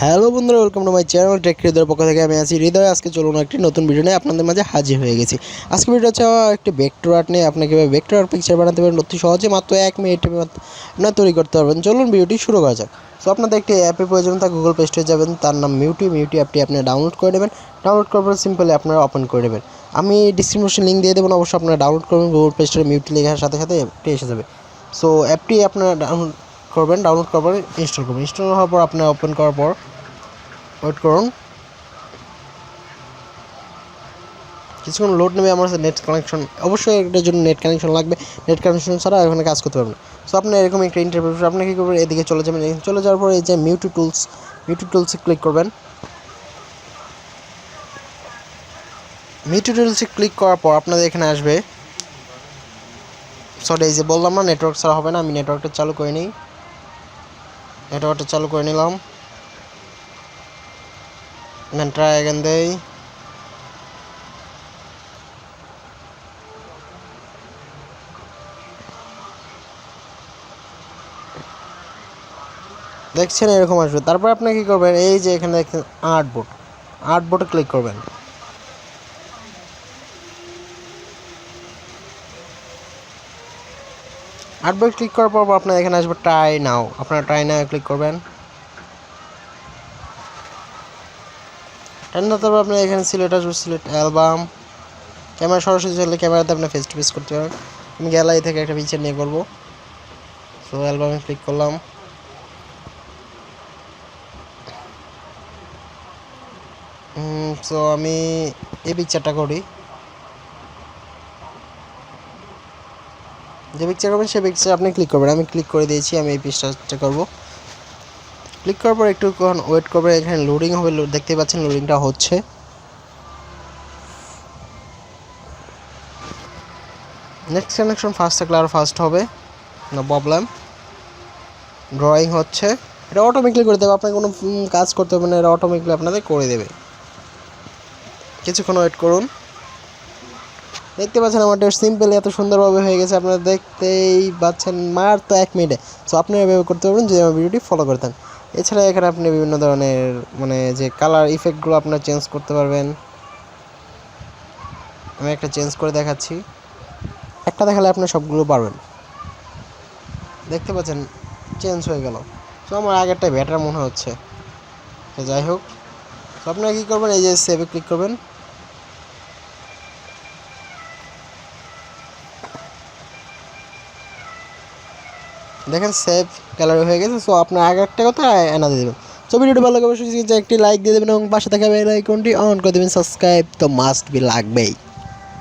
Hello বন্ধুরা, welcome to my channel tech হৃদয়ের পক্ষ থেকে আমি আছি হৃদয়। আজকে চলুন একটি নতুন ভিডিও নিয়ে আপনাদের মাঝে হাজির হয়ে গেছি। আজকে ভিডিও হচ্ছে একটি ভেক্টর আর্ট নিয়ে। আপনাকে কীভাবে ভেক্টর আর্ট পিকচার বানাতে পারেন অতি সহজে মাত্র 1 মিনিটে আপনারা তৈরি করতে পারবেন। চলুন ভিডিওটি শুরু করা যাক। সো আপনাদের একটি অ্যাপের প্রয়োজন, তা গুগল প্লে স্টোরে যাবেন, তার নাম মিউটি অ্যাপটি আপনি ডাউনলোড করে নেবেন। ডাউনলোড করার পর সিম্পলি আপনারা ওপেন করে নেবেন। আমি ডিসক্রিপশন লিঙ্ক দিয়ে দেবেন, অবশ্যই আপনারা ডাউনলোড করবেন। গুগল প্লে স্টোরে মিউটি লেখার সাথে সাথে অ্যাপটি এসে যাবে। সো অ্যাপটি আপনারা ডাউনলোড করবেন, ডাউনলোড করার পর ইনস্টল করবেন। ইনস্টল হওয়ার পর আপনারা ওপেন করার পর ওয়েট করুন, কিছুক্ষণ লোড নেবে। আমার নেট কানেকশন, অবশ্যই এটার জন্য নেট কানেকশন লাগবে। নেট কানেকশন ছাড়া এখানে কাজ করতে পারবেন না। সো আপনি এরকম একটা ইন্টারফেস আপনি কী করবেন, এদিকে চলে যাবেন। চলে যাওয়ার পর এই যে মিউটি টুলসে ক্লিক করবেন। মিউটি টুলসে ক্লিক করার পর আপনাদের এখানে আসবে, সরি এই যে বললাম না নেটওয়ার্ক ছাড়া হবে না, আমি নেটওয়ার্কটা চালু করে নিই। নেটওয়ার্কটা চালু করে নিলাম, ট্রাই অ্যাগেন দেই। দেখছেন এরকম আসবে। তারপর আপনি কী করবেন, এই যে এখানে দেখছেন আর্টবোর্ডে ক্লিক করবেন। আর্টবোর্ড ক্লিক করার পর আপনার এখানে আসবে ট্রাই নাও, আপনারা ট্রাই নাও ক্লিক করবেন। তারপর আপনার এখানে সিলেক্ট আসবে, সিলেক্ট অ্যালবাম। ক্যামেরা সরাসরি চললে ক্যামেরাতে আপনি ফেস টু ফেস করতে পারেন। আমি গ্যালারি থেকে একটা পিকচার নিয়ে করবো। সো অ্যালবামে ক্লিক করলাম। সো আমি এই পিকচারটা করি, যে পিকচার করবেন সেই পিকচার আপনি ক্লিক করবেন। আমি ক্লিক করে দিয়েছি, আমি এই পিকচারটা করবো। ক্লিক করার পর একটু ওয়েট করবেন, এখানে লোডিং হবে। দেখতে পাচ্ছেন লোডিংটা হচ্ছে। নেক্সট কানেকশন ফাস্ট থাকলে আরও ফাস্ট হবে, নো প্রবলেম। ড্রয়িং হচ্ছে, এটা অটোমেটিকলি করে দেবে, আপনাকে কোনো কাজ করতে হবে না, এটা অটোমেটিকলি আপনাদের করে দেবে। কিছুক্ষণ ওয়েট করুন। দেখতে পাচ্ছেন আমাদের সিম্পল এত সুন্দরভাবে হয়ে গেছে, আপনারা দেখতেই পাচ্ছেন মাত্র 1 মিনিটে। সো আপনারা এভাবে করতে পারবেন যদি আমার ভিডিওটি ফলো করে থাকেন। এছাড়া এখানে আপনি বিভিন্ন ধরনের যে কালার ইফেক্টগুলো আপনারা চেঞ্জ করতে পারবেন। আমি একটা চেঞ্জ করে দেখাচ্ছি, একটা দেখালে আপনি সবগুলো পারবেন। দেখতে পাচ্ছেন চেঞ্জ হয়ে গেল। সো আমার আগেরটা বেটার মনে হচ্ছে। তো যাই হোক, তো আপনারা কী করবেন, এই যে সেভে ক্লিক করবেন। দেখেন সেভ গ্যালারি হয়ে গেছে। সো আপনার আগে একটা কথা এনে দিয়ে দেবেন। সো ভিডিওটি ভালো লাগে অবশ্যই একটি লাইক দিয়ে দেবেন এবং পাশে থাকা বেল আইকনটি অন করে দেবেন। সাবস্ক্রাইব তো মাস্ট বি লাগবেই।